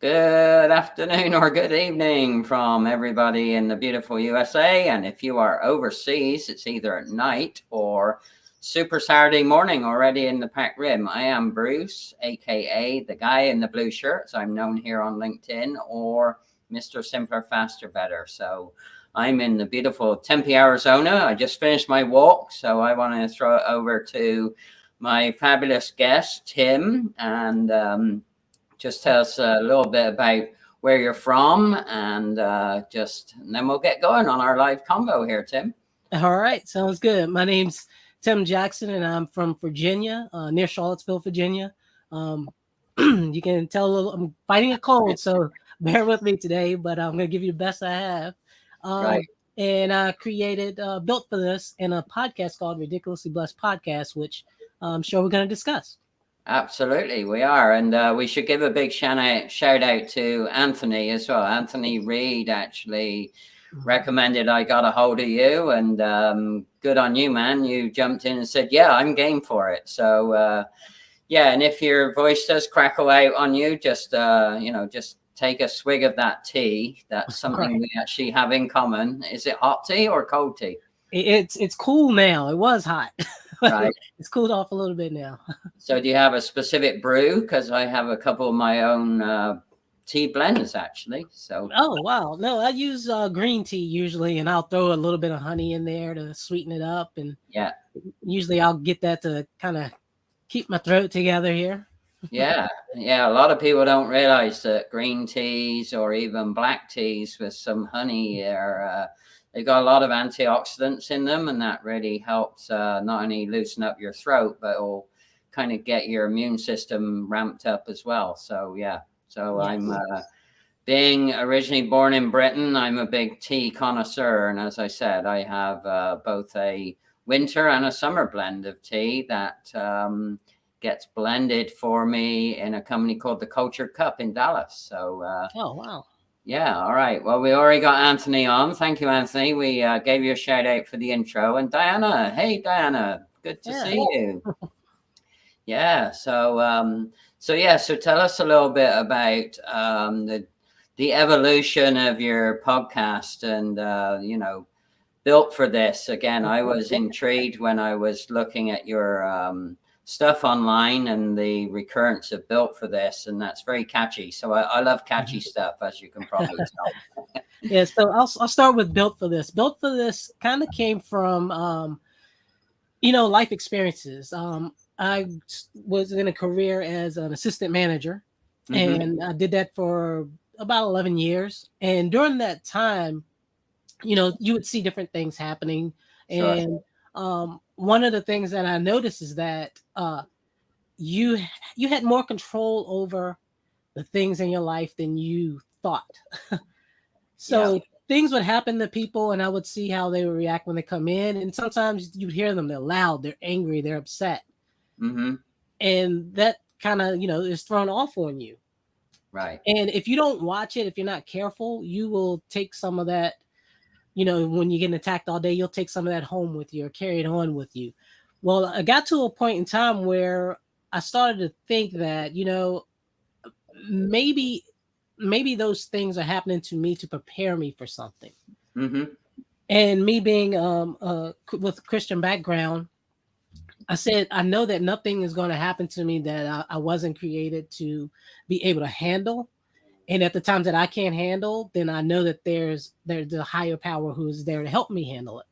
Good afternoon or good evening from everybody in the beautiful USA. And if you are overseas, it's either at night or super Saturday morning already in the Pac Rim. I am Bruce, aka the guy in the blue shirts. I'm known here on LinkedIn, or Mr. Simpler, Faster, Better. So I'm in the beautiful Tempe, Arizona. I just finished my walk, so I want to throw it over to my fabulous guest, Tim, and just tell us a little bit about where you're from, and and then we'll get going on our live combo here, Tim. All right, sounds good. My name's Tim Jackson, and I'm from Virginia, near Charlottesville, Virginia. Um, you can tell I'm fighting a cold, so bear with me today, but I'm going to give you the best I have. Right. Um, and I created, built for this, in a podcast called Ridiculously Blessed Podcast, which I'm sure we're going to discuss. Absolutely, we are, and we should give a big shout out to Anthony as well. Anthony Reed actually recommended I got a hold of you, and good on you, man. You jumped in and said, "Yeah, I'm game for it." So yeah, and if your voice does crackle out on you, just just take a swig of that tea. That's something Right. we actually have in common. Is it hot tea or cold tea? It's cool now. It was hot. Right. It's cooled off a little bit now. So do you have a specific brew? Because I have a couple of my own tea blends actually. So Oh wow! No, I use green tea usually, and I'll throw a little bit of honey in there to sweeten it up. And yeah, usually, I'll get that to kind of keep my throat together here. yeah. A lot of people don't realize that green teas or even black teas with some honey are they've got a lot of antioxidants in them, and that really helps not only loosen up your throat, but will kind of get your immune system ramped up as well. So yeah. So I'm Yes. being originally born in Britain, I'm a big tea connoisseur. And as I said, I have both a winter and a summer blend of tea that gets blended for me in a company called the Cultured Cup in Dallas. So, Oh wow! yeah, all right. Well, we already got Anthony on. Thank you, Anthony. We gave you a shout out for the intro. And Diana, hey, Diana, good to Yeah. see you. Yeah. So tell us a little bit about the evolution of your podcast, and built for this. Again, I was intrigued when I was looking at your stuff online and the recurrence of built for this, and that's very catchy. So I love catchy stuff, as you can probably tell. Yeah. So I'll start with built for this. Built for this kind of came from life experiences. I was in a career as an assistant manager, Mm-hmm. and I did that for about 11 years. And during that time, you would see different things happening. Sure. And one of the things that I noticed is that you you had more control over the things in your life than you thought. Yeah. So things would happen to people, and I would see how they would react when they come in. And sometimes you'd hear them, they're loud, they're angry, they're upset. Mm-hmm. And that kind of, is thrown off on you. Right. And if you don't watch it, if you're not careful, you will take some of that, when you're getting attacked all day, you'll take some of that home with you or carry it on with you. Well, I got to a point in time where I started to think that, maybe those things are happening to me to prepare me for something. Mm-hmm. And me being with a Christian background, I said, I know that nothing is going to happen to me that I wasn't created to be able to handle. And at the times that I can't handle, then I know that there's a higher power who's there to help me handle it.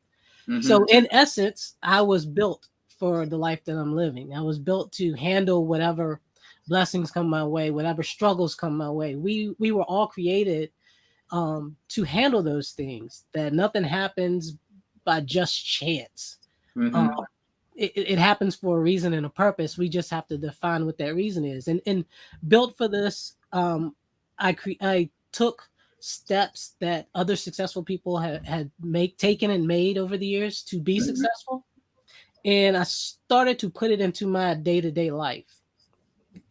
Mm-hmm. So in essence, I was built for the life that I'm living. I was built to handle whatever blessings come my way, whatever struggles come my way. We were all created to handle those things. That nothing happens by just chance. Mm-hmm. Um, it happens for a reason and a purpose. We just have to define what that reason is. And built for this, I took steps that other successful people had taken and made over the years to be successful, and I started to put it into my day-to-day life.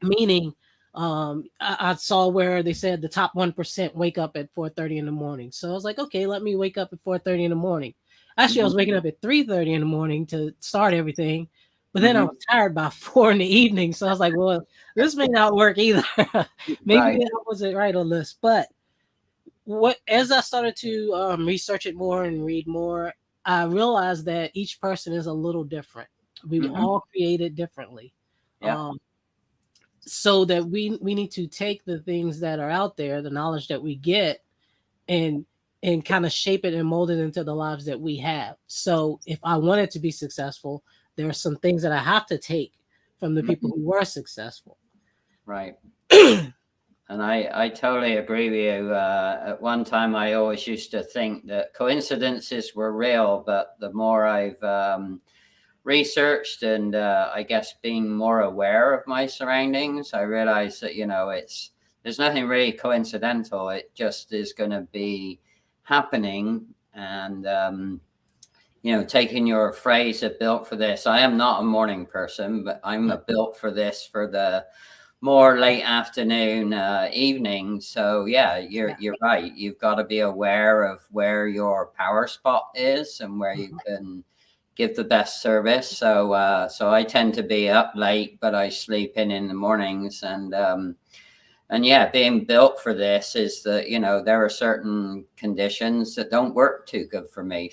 Meaning, I saw where they said the top 1% wake up at 4:30 in the morning. So I was like, okay, let me wake up at 4:30 in the morning. Actually, I was waking up at 3:30 in the morning to start everything, But then I Hmm. was tired by 4 in the evening, so I was like, "Well, this may not work either." Maybe Right. I wasn't right on this, but what as I started to research it more and read more, I realized that each person is a little different. We were Hmm. all created differently. Yeah. Um, so that we need to take the things that are out there, the knowledge that we get, and kind of shape it and mold it into the lives that we have. So if I wanted to be successful, there are some things that I have to take from the people Mhm. who were successful. Right. And I totally agree with you. At one time, I always used to think that coincidences were real, but the more I've researched and I guess being more aware of my surroundings, I realize that, there's nothing really coincidental. It just is going to be happening. And, taking your phrase of built for this, I am not a morning person, but I'm a built for this for the more late afternoon, evening. So yeah, Yeah. you're right. You've got to be aware of where your power spot is and where you Mhm. can give the best service. So I tend to be up late, but I sleep in the mornings. And yeah, being built for this is that there are certain conditions that don't work too good for me.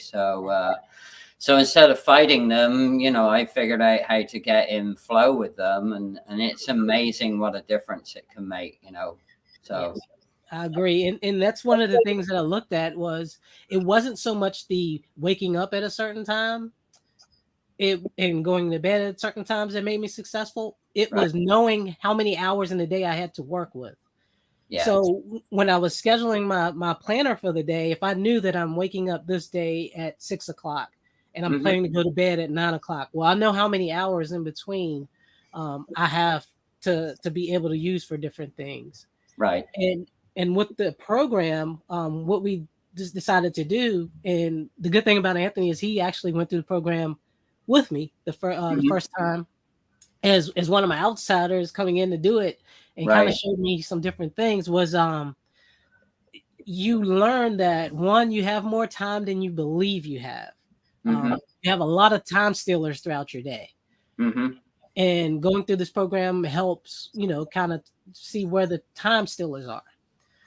So instead of fighting them, I figured out how to get in flow with them, and it's amazing what a difference it can make. So Yes, I agree. And that's one of the things that I looked at was it wasn't so much the waking up at a certain time it and going to bed at certain times that made me successful. It right, was knowing how many hours in the day I had to work with. yeah, So when I was scheduling my planner for the day, if I knew that I'm waking up this day at 6 o'clock and I'm hmm, planning to go to bed at 9 o'clock, well, I know how many hours in between I have to be able to use for different things. right, And with the program, what we just decided to do, and the good thing about Anthony is he actually went through the program with me the hmm, first time as one of my outsiders coming in to do it, and kind of right, showed me some different things. Was you learn that one, you have more time than you believe you have. hmm, You have a lot of time stealers throughout your day, hmm, and going through this program helps kind of see where the time stealers are.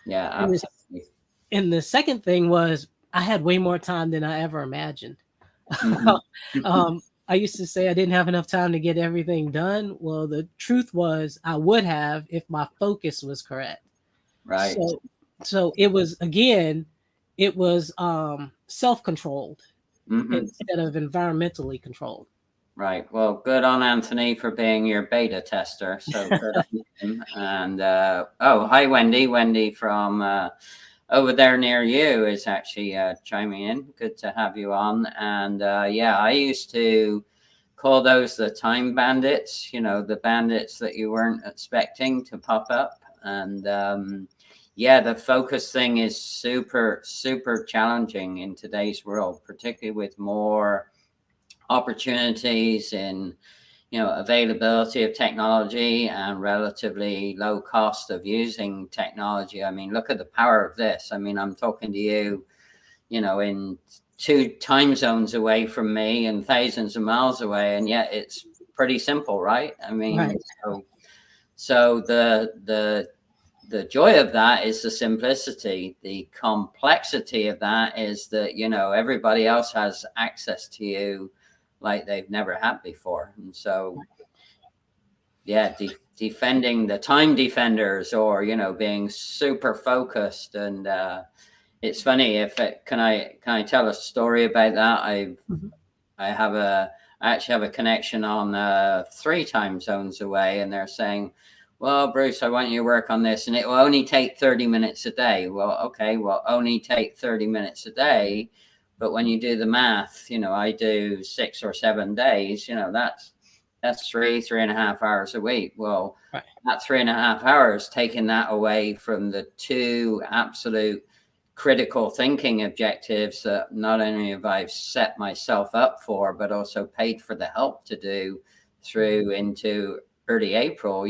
yeah, And this absolutely, and the second thing was I had way more time than I ever imagined. hmm, I used to say I didn't have enough time to get everything done. Well, the truth was I would have if my focus was correct. right, So it was again, it was self-controlled hmm, instead of environmentally controlled. right. Well, good on Anthony for being your beta tester. So good on him. And oh, hi, Wendy. Wendy from over there near you is actually chiming in. Good to have you on. And yeah, I used to call those the time bandits, the bandits that you weren't expecting to pop up. And yeah, the focus thing is super, super challenging in today's world, particularly with more opportunities in availability of technology and relatively low cost of using technology. I mean, look at the power of this. I mean, I'm talking to you, in two time zones away from me and thousands of miles away, and yet it's pretty simple, right? I mean, Right. so the joy of that is the simplicity. The complexity of that is that everybody else has access to you like they've never had before. And so yeah, defending the time defenders, or being super focused. And it's funny, if it can I tell a story about that? Mhm. I have a I actually have a connection on three time zones away, and they're saying, well, Bruce, I want you to work on this, and it will only take 30 minutes a day. Well, okay, well, only take 30 minutes a day, but when you do the math, I do 6 or 7 days. That's 3.5 hours a week. Well, Right. that 3.5 hours, taking that away from the two absolute critical thinking objectives that not only have I set myself up for, but also paid for the help to do through into early April.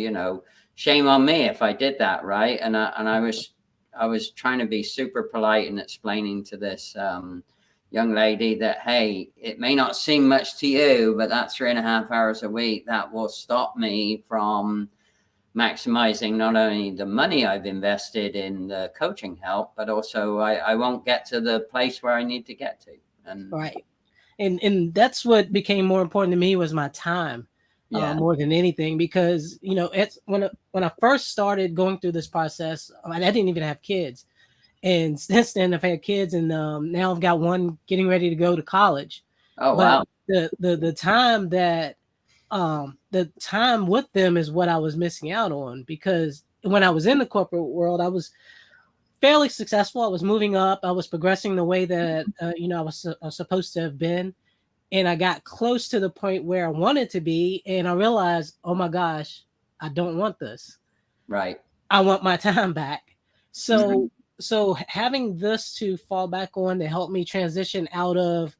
Shame on me if I did that, right? And I was trying to be super polite and explaining to this young lady, that, hey, it may not seem much to you, but that 3.5 hours a week, that will stop me from maximizing not only the money I've invested in the coaching help, but also I won't get to the place where I need to get to. And Right. And that's what became more important to me was my time, yeah. more than anything, because it's when I first started going through this process, I didn't even have kids, and since then I've had kids, and now I've got one getting ready to go to college. Oh, But wow. the time that the time with them is what I was missing out on, because when I was in the corporate world, I was fairly successful. I was moving up. I was progressing the way that I was supposed to have been, and I got close to the point where I wanted to be, and I realized, oh my gosh, I don't want this. Right. I want my time back. Mhm. So having this to fall back on to help me transition out of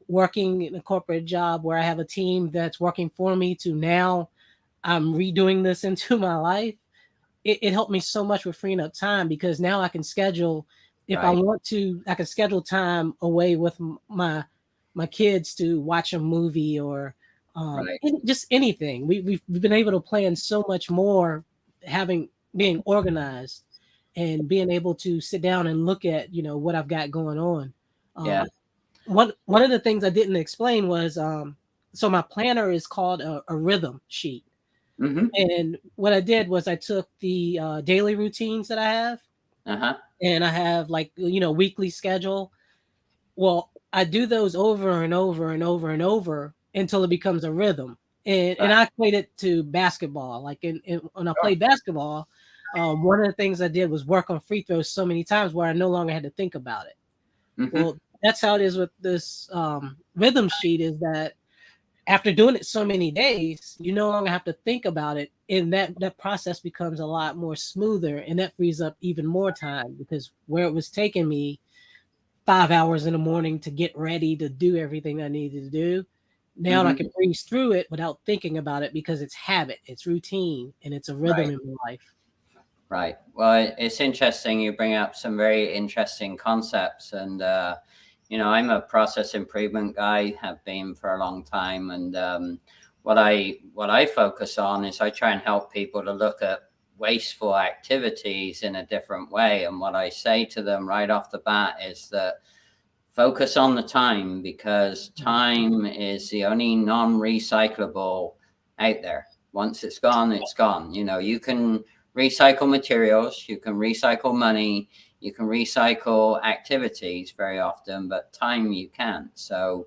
working in a corporate job where I have a team that's working for me to now I'm redoing this into my life. It helped me so much with freeing up time, because now I can schedule, if I Right. want to, I can schedule time away with my kids to watch a movie, or Right. just anything. We've been able to plan so much more, being organized and being able to sit down and look at what I've got going on. Yeah. One of the things I didn't explain was, so my planner is called a rhythm sheet. Hmm. And what I did was I took the daily routines that I have, Uh-huh. and I have, like, weekly schedule. Well, I do those over and over and over and over until it becomes a rhythm. And Right. I equate it to basketball. Like, when I Sure. played basketball, one of the things I did was work on free throws so many times where I no longer had to think about it. Hmm. Well, that's how it is with this rhythm sheet, is that after doing it so many days, you no longer have to think about it, and that process becomes a lot more smoother, and that frees up even more time, because where it was taking me 5 hours in the morning to get ready to do everything I needed to do, now I Hmm. can breeze through it without thinking about it, because it's habit, it's routine, and it's a rhythm Right. in my life. Right. Well, it's interesting. You bring up some very interesting concepts, and I'm a process improvement guy. Have been for a long time, and what I focus on is I try and help people to look at wasteful activities in a different way. And what I say to them right off the bat is that focus on the time, because Mhm. time is the only non-recyclable out there. Once it's gone, it's gone. You can recycle materials, you can recycle money, you can recycle activities very often, but time you can't. So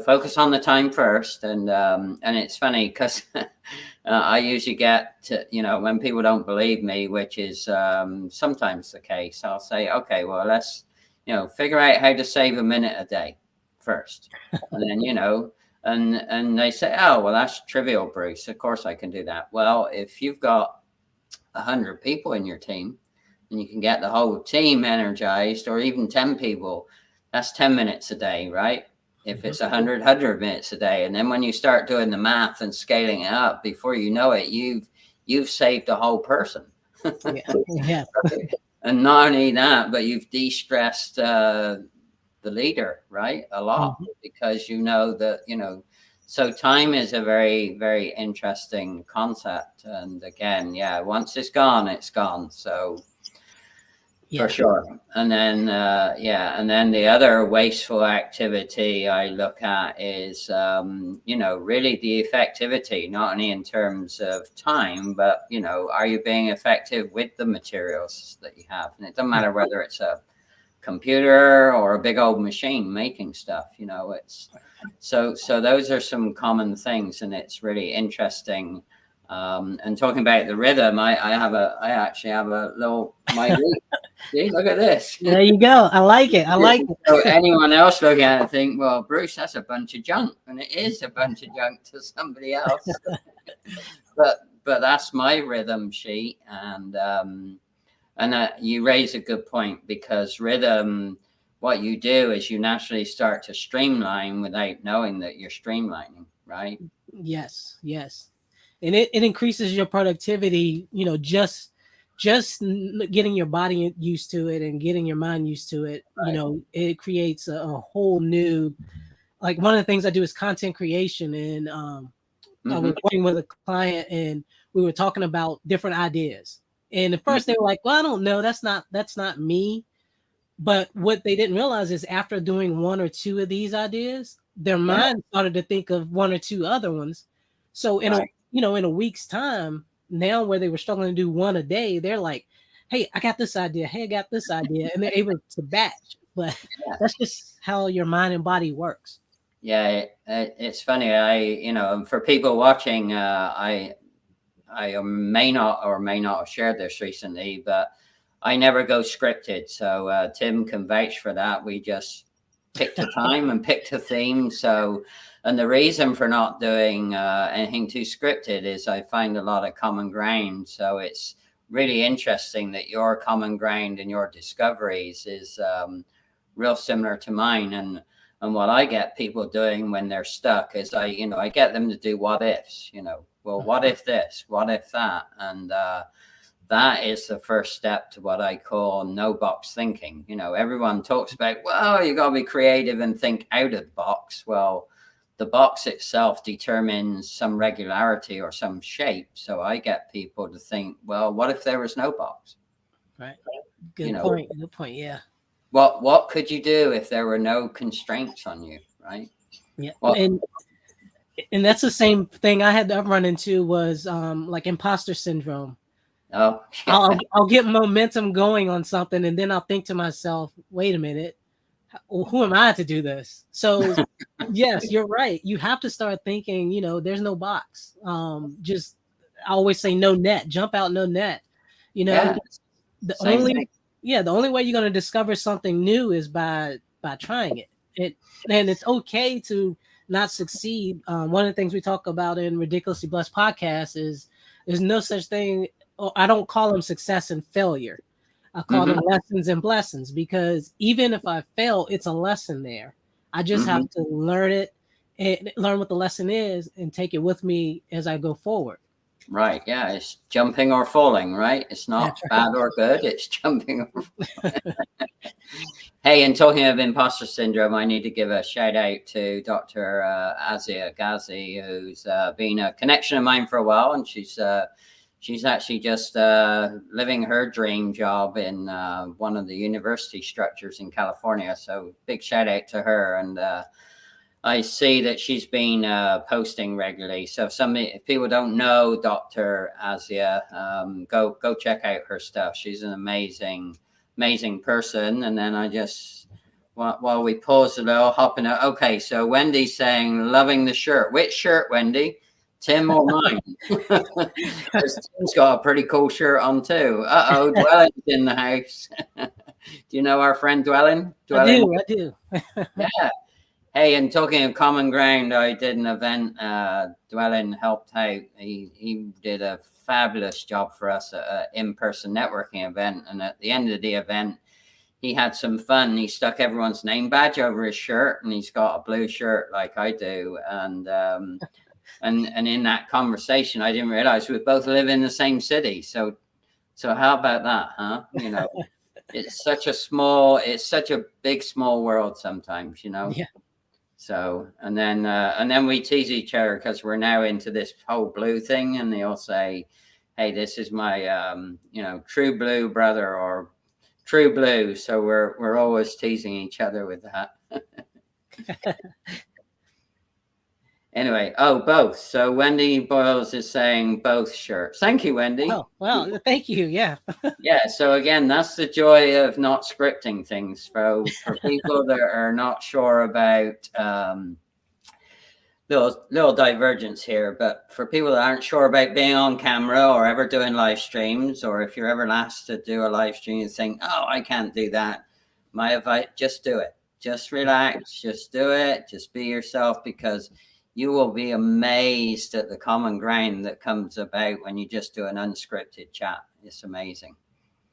focus on the time first. And it's funny because I usually get to, when people don't believe me, which is sometimes the case, I'll say, okay, well, let's figure out how to save a minute a day first. And then, and they say, oh, well, that's trivial, Bruce. Of course I can do that. Well, if you've got 100 people in your team and you can get the whole team energized, or even 10 people, that's 10 minutes a day, right? If Mhm. it's 100 minutes a day. And then when you start doing the math and scaling it up, before you know it, you've saved a whole person. Yeah, yeah. And not only that, but you've de-stressed the leader, right? A lot, Mhm. because that, so time is a very, very interesting concept. And again, yeah, once it's gone, it's gone. So for Yeah. sure. And then, yeah. And then the other wasteful activity I look at is, really the effectivity, not only in terms of time, but, are you being effective with the materials that you have? And it doesn't Yeah. matter whether it's a computer or a big old machine making stuff. It's so those are some common things, and it's really interesting. And talking about the rhythm, I actually have a little my week. See, look at this. There you go. I like it. I like it. So anyone else looking at it think, well, Bruce, that's a bunch of junk, and it is a bunch of junk to somebody else. But that's my rhythm sheet. And you raise a good point, because rhythm, what you do is you naturally start to streamline without knowing that you're streamlining, right? Yes, yes. And it increases your productivity, just just getting your body used to it and getting your mind used to it, Right. it creates a whole new, like one of the things I do is content creation. And I was working with a client and we were talking about different ideas. And at first they were like, well, I don't know. That's not me. But what they didn't realize is after doing one or two of these ideas, their mind started to think of one or two other ones. So in a week's time, now where they were struggling to do one a day, they're like, hey, I got this idea. Hey, I got this idea. And they're able to batch. But that's just how your mind and body works. Yeah, it's funny. For people watching, I may not have shared this recently, but I never go scripted. So Tim can vouch for that. We just picked a time and picked a theme. So, and the reason for not doing anything too scripted is I find a lot of common ground. So it's really interesting that your common ground and your discoveries is real similar to mine. And what I get people doing when they're stuck is I get them to do what ifs, well, what if this, what if that? And that is the first step to what I call no box thinking. Everyone talks about, well, you got to be creative and think out of the box. Well, the box itself determines some regularity or some shape. So I get people to think, well, what if there was no box? Right. Good point. Good point. Yeah. What could you do if there were no constraints on you, right? Yeah. Well, and that's the same thing I had to run into was like imposter syndrome. Oh, yeah. I'll get momentum going on something, and then I'll think to myself, wait a minute, who am I to do this? So yes, you're right. You have to start thinking, there's no box. I always say no net, jump out, no net. The only way you're going to discover something new is by trying it. And it's okay to not succeed. One of the things we talk about in Ridiculously Blessed podcast is there's no such thing. I don't call them success and failure. I call them lessons and blessings, because even if I fail, it's a lesson there. I just have to learn it and learn what the lesson is and take it with me as I go forward. Right. Yeah. It's jumping or falling, right? It's not bad or good. It's jumping or falling. Hey, and talking of imposter syndrome, I need to give a shout out to Dr. Azia Ghazi, who's been a connection of mine for a while. And she's actually just living her dream job in one of the university structures in California. So big shout out to her. And I see that she's been posting regularly. So if people don't know Dr. Azia, go check out her stuff. She's an amazing person. And then I just, while we pause a little, hopping out. Okay, so Wendy's saying, loving the shirt. Which shirt, Wendy? Tim or mine? Tim's got a pretty cool shirt on too. Dwelling's in the house. Do you know our friend Dwelling? I do. Yeah. Hey, and talking of common ground, I did an event. Dwelling helped out. He did a fabulous job for us at an in-person networking event. And at the end of the event, he had some fun. He stuck everyone's name badge over his shirt, and he's got a blue shirt like I do. And in that conversation, I didn't realize we both live in the same city. So how about that, huh? It's such a big, small world sometimes, Yeah. So, and then we tease each other because we're now into this whole blue thing, and they'll say, hey, this is my, true blue brother or true blue. So we're always teasing each other with that. Anyway, both. So Wendy Boyles is saying both shirts. Thank you, Wendy. Oh, well, thank you. Yeah. Yeah. So again, that's the joy of not scripting things. For people that are not sure about little divergence here, but for people that aren't sure about being on camera or ever doing live streams, or if you're ever asked to do a live stream and think, oh, I can't do that, my advice, just do it. Just relax. Just do it. Just be yourself, because you will be amazed at the common ground that comes about when you just do an unscripted chat. It's amazing.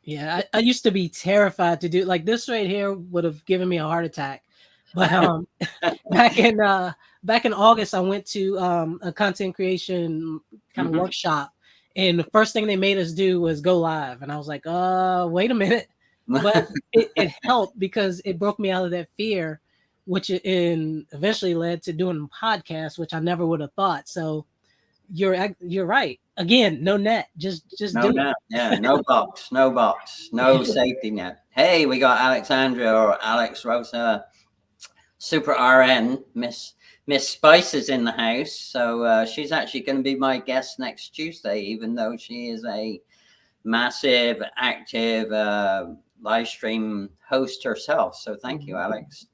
Yeah, I used to be terrified to do like this right here would have given me a heart attack. But back in August, I went to a content creation kind of workshop, And the first thing they made us do was go live. And I was like, wait a minute. But it helped because it broke me out of that fear, which eventually led to doing a podcast, which I never would have thought. So you're right. Again, no net. Just No do net. Yeah, no box, no safety net. Hey, we got Alexandra or Alex Rosa, Super RN, Miss Spice is in the house. So she's actually going to be my guest next Tuesday, even though she is a massive, active live stream host herself. So thank you, Alex.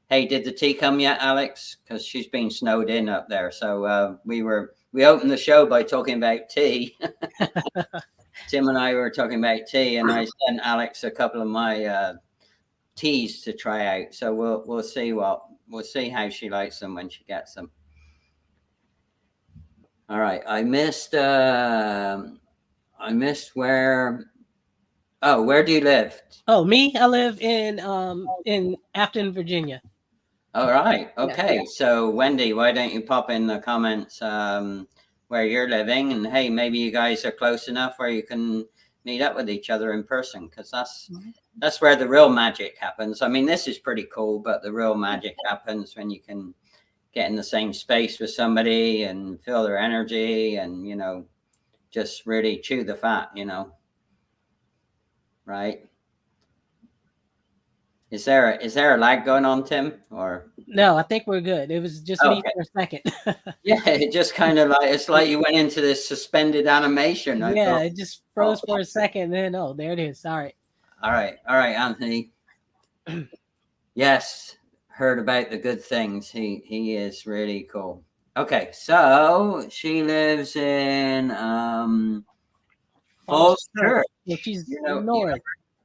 Hey, did the tea come yet, Alex? Because she's been snowed in up there. So we opened the show by talking about tea. Tim and I were talking about tea, and I sent Alex a couple of my teas to try out. So we'll see how she likes them when she gets them. All right, I missed where. Oh, where do you live? Oh, me? I live in Afton, Virginia. All right. Okay. Yeah. So Wendy, why don't you pop in the comments where you're living, and hey, maybe you guys are close enough where you can meet up with each other in person, because that's where the real magic happens. I mean, this is pretty cool, but the real magic happens when you can get in the same space with somebody and feel their energy, and just really chew the fat. Right? Is there a lag going on, Tim? Or no? I think we're good. It was just me for a second. Yeah, it just kind of it's like you went into this suspended animation. Yeah, it just froze for a second. Then there it is. All right, Anthony. Yes, heard about the good things. He is really cool. Okay, so she lives in Falls Church. Yeah, she's north.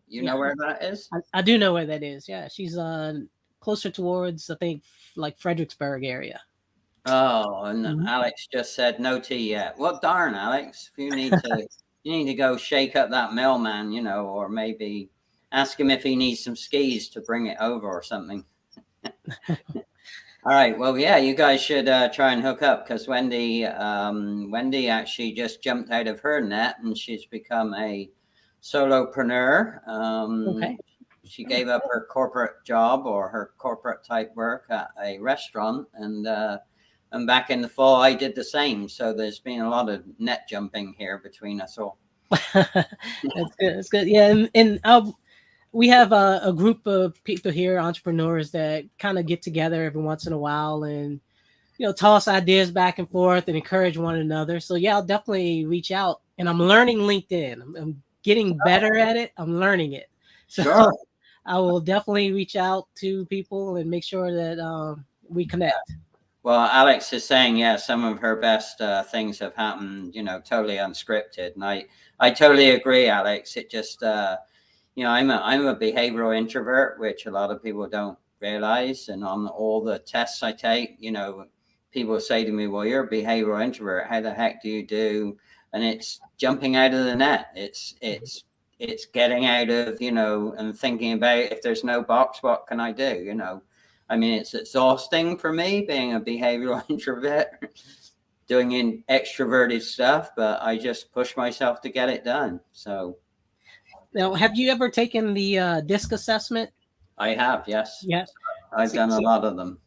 You know where that is? I do know where that is. Yeah, she's closer towards, I think, like Fredericksburg area. Oh, and Alex just said no tea yet. Well, darn, Alex, you need to go shake up that mailman, or maybe ask him if he needs some skis to bring it over or something. All right. Well, yeah, you guys should try and hook up, because Wendy actually just jumped out of her net and she's become a solopreneur. Okay. She gave up her corporate job or her corporate type work at a restaurant, and back in the fall, I did the same. So there's been a lot of net jumping here between us all. That's good. That's good. Yeah, and we have a group of people here, entrepreneurs, that kind of get together every once in a while and toss ideas back and forth and encourage one another. So yeah, I'll definitely reach out. And I'm learning LinkedIn. I'm getting better at it. I'm learning it. So sure. I will definitely reach out to people and make sure that we connect. Well, Alex is saying, yeah, some of her best things have happened, totally unscripted. And I totally agree, Alex. It just, I'm a behavioral introvert, which a lot of people don't realize. And on all the tests I take, people say to me, well, you're a behavioral introvert. How the heck do you do? And it's jumping out of the net. It's getting out of, and thinking about, if there's no box, what can I do? I mean, it's exhausting for me being a behavioral introvert, doing extroverted stuff, but I just push myself to get it done. So. Now, have you ever taken the DISC assessment? I have, yes. Yeah. I've done a lot of them.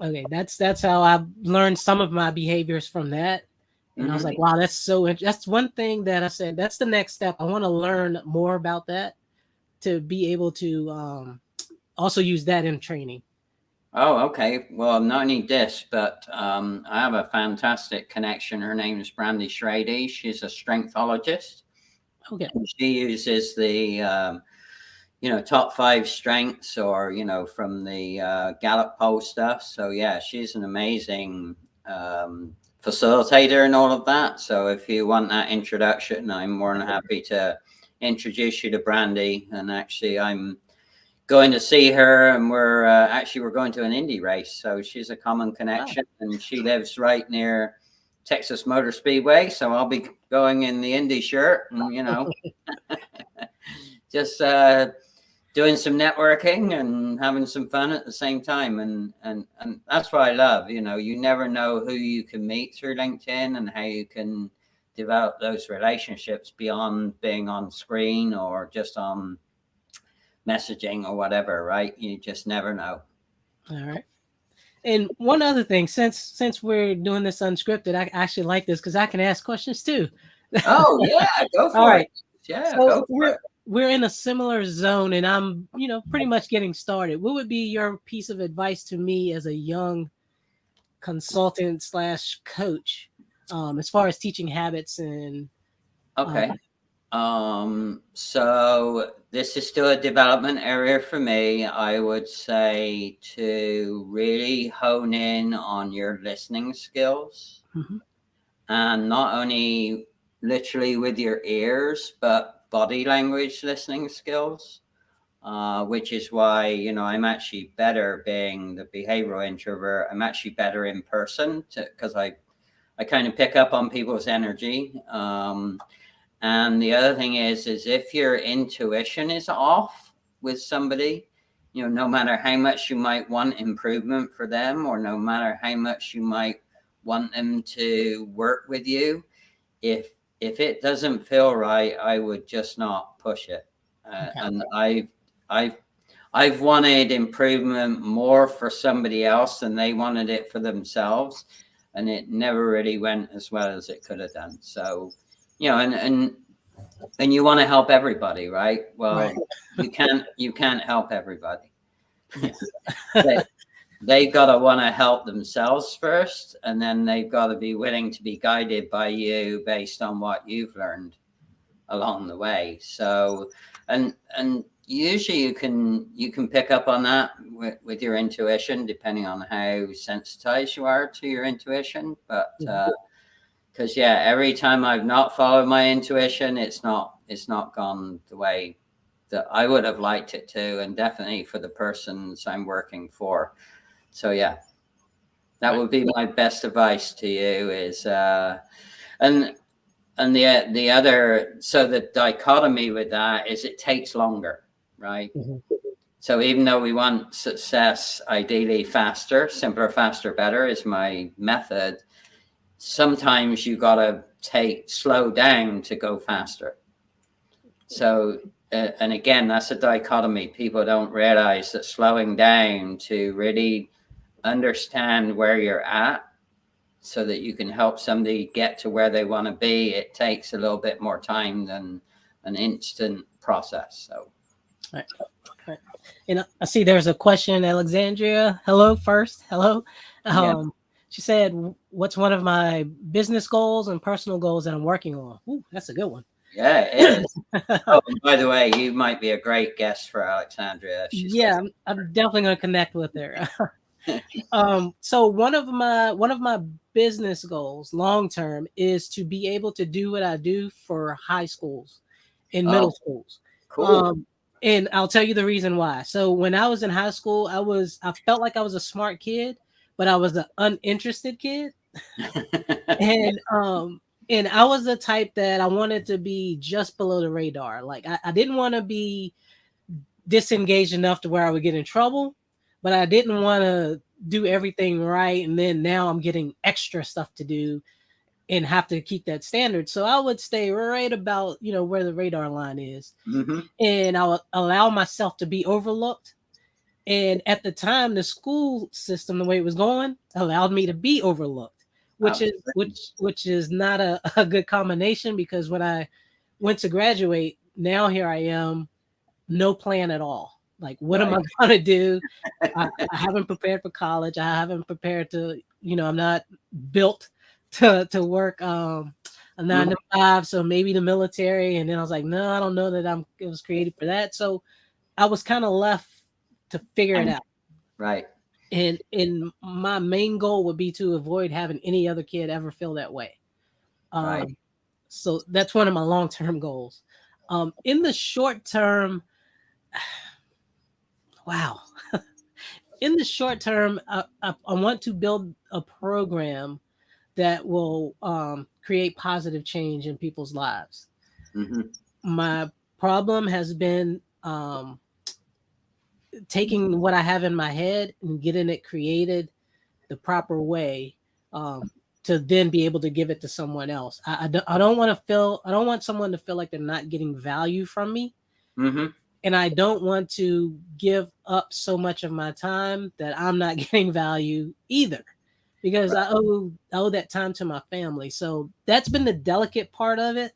Okay, that's how I've learned some of my behaviors from that. And I was like, wow, that's one thing that I said, that's the next step. I want to learn more about that to be able to also use that in training. Oh, okay. Well, not only DISC, but I have a fantastic connection. Her name is Brandy Schrady. She's a strengthologist. Okay. She uses the top 5 strengths, or from the Gallup poll stuff. So yeah, she's an amazing facilitator and all of that. So if you want that introduction, I'm more than happy to introduce you to Brandy. And actually, I'm going to see her, and we're going to an Indy race. So she's a common connection. Wow. And she lives right near Texas Motor Speedway. So I'll be going in the Indy shirt, and just doing some networking and having some fun at the same time. And that's what I love. You never know who you can meet through LinkedIn and how you can develop those relationships beyond being on screen or just on messaging or whatever, right? You just never know. All right. And one other thing, since we're doing this unscripted, I actually like this because I can ask questions too. Oh yeah, go All for it. right. Yeah, So go for it. we're in a similar zone, and I'm pretty much getting started. What would be your piece of advice to me as a young consultant slash coach, as far as teaching habits and Okay. So this is still a development area for me. I would say to really hone in on your listening skills, Mhm. and not only literally with your ears, but body language listening skills. Which is why, I'm actually better being the behavioral introvert. I'm actually better in person because I kind of pick up on people's energy. And the other thing is if your intuition is off with somebody, no matter how much you might want improvement for them, or no matter how much you might want them to work with you, if it doesn't feel right, I would just not push it. Okay. And I've I've wanted improvement more for somebody else than they wanted it for themselves, and it never really went as well as it could have done. So, and you want to help everybody, right? Well, Right. you can't help everybody. Yeah. they, they've got to want to help themselves first, and then they've got to be willing to be guided by you based on what you've learned along the way. So, and usually you can pick up on that with your intuition, depending on how sensitized you are to your intuition. But because every time I've not followed my intuition, it's not gone the way that I would have liked it to, and definitely for the persons I'm working for. So that would be my best advice to you is and the other, so the dichotomy with that is it takes longer, right? Mhm. So even though we want success ideally faster, simpler, faster, better is my method, sometimes you got to slow down to go faster. So and again, that's a dichotomy. People don't realize that slowing down to really understand where you're at so that you can help somebody get to where they want to be, it takes a little bit more time than an instant process. So, Right. Right. And I see there's a question, Alexandria. Hello, first. Hello. yeah, She said, "What's one of my business goals and personal goals that I'm working on?" Ooh, that's a good one. yeah, it is. Oh, and by the way, you might be a great guest for Alexandria if she Yeah, says I'm definitely gonna connect with her. So one of my business goals long term is to be able to do what I do for high schools and oh, middle schools. cool. Um, and I'll tell you the reason why. So when I was in high school, I felt like I was a smart kid, but I was an uninterested kid. And I was the type that I wanted to be just below the radar. Like I didn't want to be disengaged enough to where I would get in trouble, but I didn't want to do everything right. And then now I'm getting extra stuff to do and have to keep that standard. So I would stay right about, where the radar line is. hmm And I would allow myself to be overlooked. And at the time, the school system, the way it was going, allowed me to be overlooked, Absolutely. which is not a good combination because when I went to graduate, now here I am, no plan at all. Like, what am Right. I going to do? I haven't prepared for college. I haven't prepared to, I'm not built to work a nine Mhm. to five. So maybe the military. And then I was like, no, I don't know that it was created for that. So I was kind of left to figure it out. Right. And my main goal would be to avoid having any other kid ever feel that way. Right. Um, so that's one of my long term goals. In the short term, wow. In the short term, I want to build a program that will create positive change in people's lives. hmm My problem has been taking what I have in my head and getting it created the proper way. Um, to then be able to give it to someone else. I don't want someone to feel like they're not getting value from me. Mm-hmm. And I don't want to give up so much of my time that I'm not getting value either, because I owe that time to my family. So that's been the delicate part of it.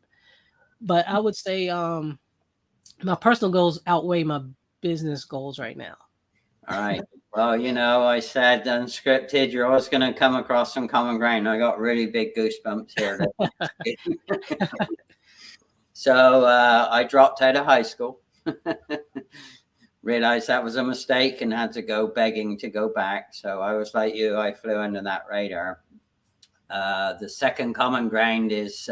But I would say my personal goals outweigh my business goals right now. All right. Well, I said unscripted, you're always going to come across some common ground. I got really big goosebumps here. So I dropped out of high school, realized that was a mistake, and had to go begging to go back. So I was like you, I flew under that radar. The second common ground is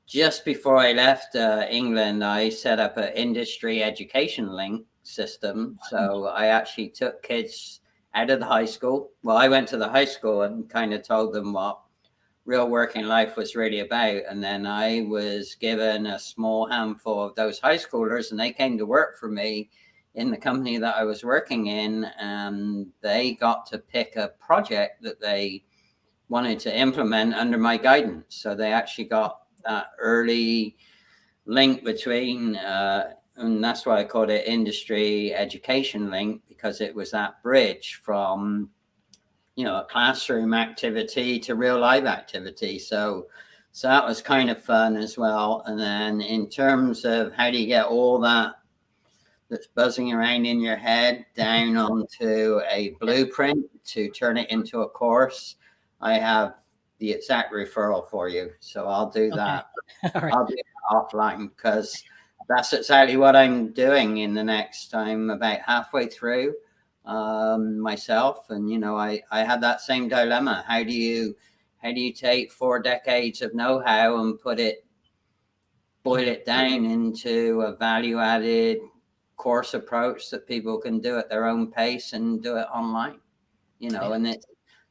just before I left England, I set up an industry education link system. So I actually took kids out of the high school. Well, I went to the high school and kind of told them what real working life was really about. And then I was given a small handful of those high schoolers, and they came to work for me in the company that I was working in. And they got to pick a project that they wanted to implement under my guidance. So they actually got that early link between, and that's why I called it industry education link, because it was that bridge from, a classroom activity to real life activity. So that was kind of fun as well. And then in terms of how do you get all that's buzzing around in your head down onto a blueprint to turn it into a course, I have the exact referral for you. So I'll do that. Right. I'll do it offline, because that's exactly what I'm doing in the next, I'm about halfway through myself. And, I had that same dilemma. How do you take 4 decades of know-how and boil it down into a value-added course approach that people can do at their own pace and do it online, and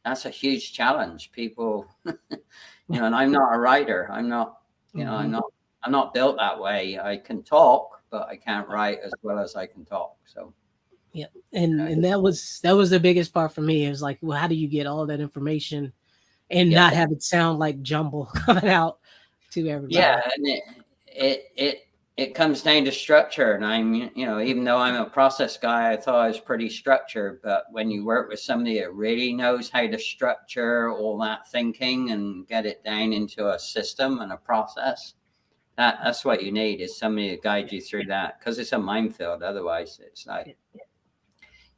that's a huge challenge. People, and I'm not a writer. I'm not, I'm not built that way. I can talk, but I can't write as well as I can talk. So, yeah. And that was the biggest part for me. It was like, well, how do you get all that information and not have it sound like jumble coming out to everybody? Yeah. And it comes down to structure. And I'm, even though I'm a process guy, I thought I was pretty structured. But when you work with somebody that really knows how to structure all that thinking and get it down into a system and a process, that's what you need, is somebody to guide you through that, because it's a minefield. Otherwise, it's like,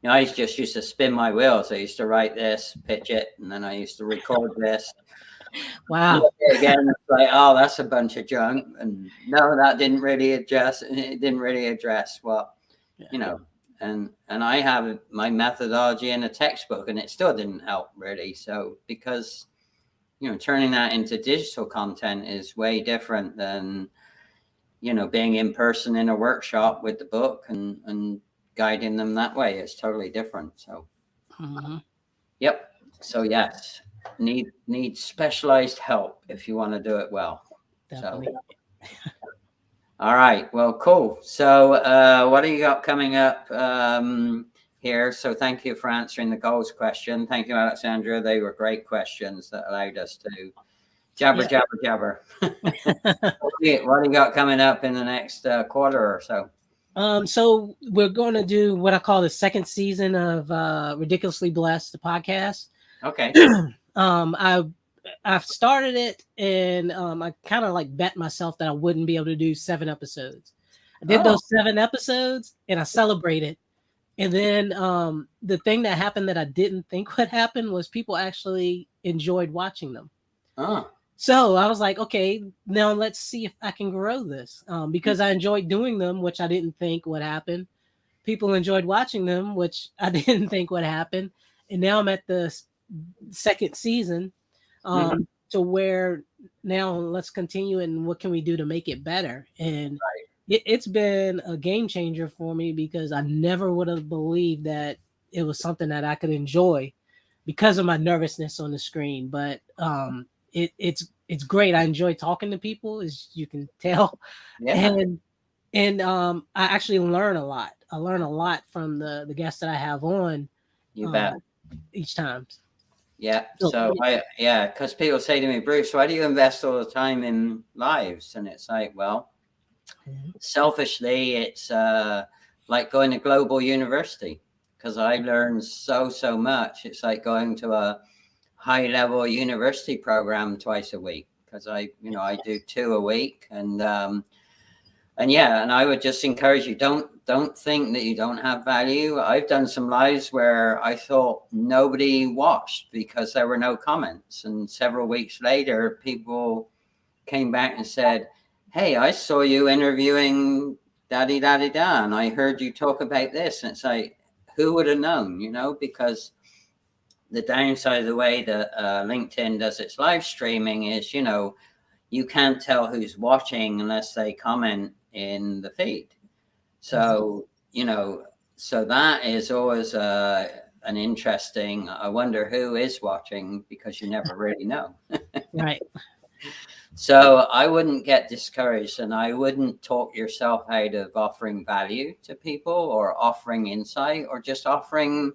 I just used to spin my wheels. I used to write this, pitch it, and then I used to record this. Wow. Again, it's like, oh, that's a bunch of junk. And no, that didn't really address. It didn't really address what, and I have my methodology in a textbook, and it still didn't help really. So because, turning that into digital content is way different than, being in person in a workshop with the book and guiding them that way. It's totally different. So, yep. So yes. Need specialized help if you want to do it well. Definitely. So, all right. Well, cool. So what do you got coming up here? So thank you for answering the goals question. Thank you, Alexandra. They were great questions that allowed us to jabber. What do you got coming up in the next quarter or so? So we're going to do what I call the second season of Ridiculously Blessed, the podcast. Okay. I've started it, and I kind of like bet myself that I wouldn't be able to do 7 episodes. I did those 7 episodes, and I celebrated. And then the thing that happened that I didn't think would happen was people actually enjoyed watching them. So I was like, okay, now let's see if I can grow this, because I enjoyed doing them, which I didn't think would happen. People enjoyed watching them, which I didn't think would happen. And now I'm at the second season, to where now let's continue, and what can we do to make it better? And it's been a game changer for me, because I never would have believed that it was something that I could enjoy because of my nervousness on the screen. But it's great. I enjoy talking to people, as you can tell. And I actually learn a lot. I learn a lot from the guests that I have on. You bet. Each time. Yeah. So, So because people say to me, Bruce, why do you invest all the time in lives? And it's like, well, selfishly, it's like going to global university because I learned so much. It's like going to a high level university program twice a week because I do 2 a week, and yeah, and I would just encourage you, don't think that you don't have value. I've done some lives where I thought nobody watched because there were no comments, and several weeks later people came back and said, hey, I saw you interviewing daddy daddy da, and I heard you talk about this. And it's like, who would have known, because the downside of the way that LinkedIn does its live streaming is, you can't tell who's watching unless they comment in the feed. So, so that is always an interesting, I wonder who is watching, because you never really know. right. So I wouldn't get discouraged, and I wouldn't talk yourself out of offering value to people or offering insight or just offering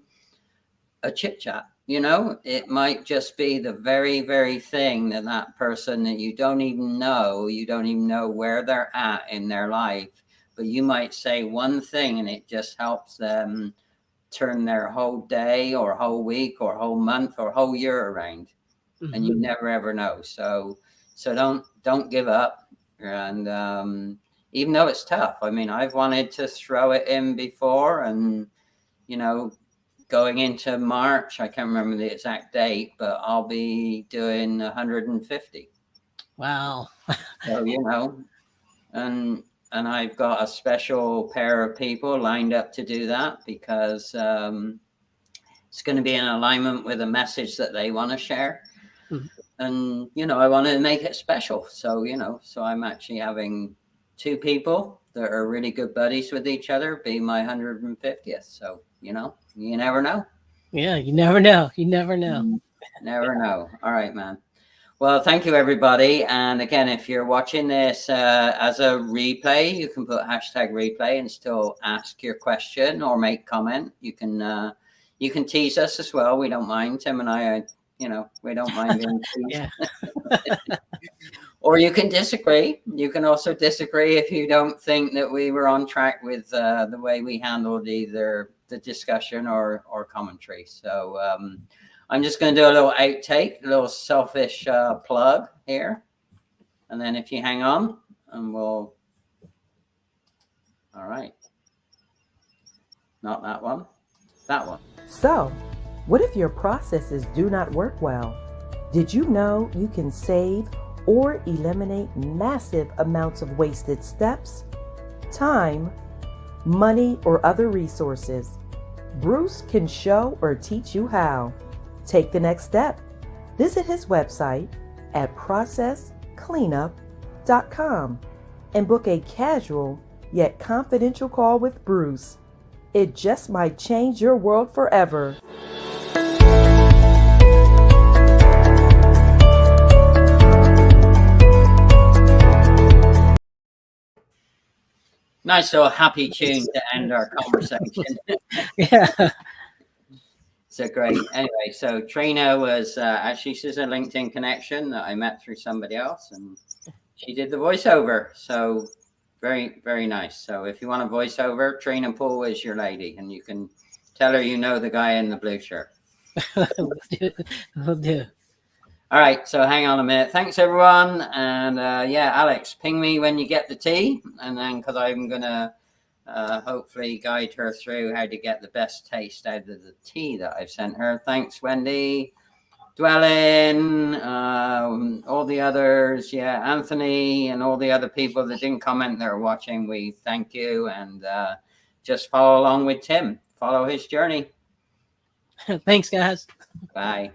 a chit chat. It might just be the very, very thing that person that you don't even know where they're at in their life, but you might say one thing and it just helps them turn their whole day or whole week or whole month or whole year around. And you never ever know. So don't give up. And even though it's tough, I mean, I've wanted to throw it in before, and going into March, I can't remember the exact date, but I'll be doing 150. Wow. So and I've got a special pair of people lined up to do that because it's going to be in alignment with a message that they want to share. And I want to make it special, so so I'm actually having 2 people that are really good buddies with each other be my 150th. So you never know. Yeah, you never know. You never know. Never know. All right, man. Well, thank you, everybody. And again, if you're watching this as a replay, you can put #replay and still ask your question or make comment. You can tease us as well. We don't mind. Tim and I, we don't mind being teased. Yeah. Or you can disagree. You can also disagree if you don't think that we were on track with the way we handled either the discussion or commentary. So I'm just going to do a little outtake, a little selfish plug here. And then if you hang on, and we'll... All right. Not that one. That one. So, what if your processes do not work well? Did you know you can save or eliminate massive amounts of wasted steps, time, money, or other resources? Bruce can show or teach you how. Take the next step. Visit his website at processcleanup.com and book a casual yet confidential call with Bruce. It just might change your world forever. Nice little happy tune to end our conversation. Yeah. So great. Anyway, so Trina was actually, she's a LinkedIn connection that I met through somebody else, and she did the voiceover. So very, very nice. So if you want a voiceover, Trina Poole is your lady, and you can tell her the guy in the blue shirt. We'll do. All right, so hang on a minute. Thanks, everyone. And yeah, Alex, ping me when you get the tea, and then because I'm going to hopefully guide her through how to get the best taste out of the tea that I've sent her. Thanks, Wendy, Dwellin, all the others. Yeah, Anthony and all the other people that didn't comment that are watching. We thank you, and just follow along with Tim. Follow his journey. Thanks, guys. Bye.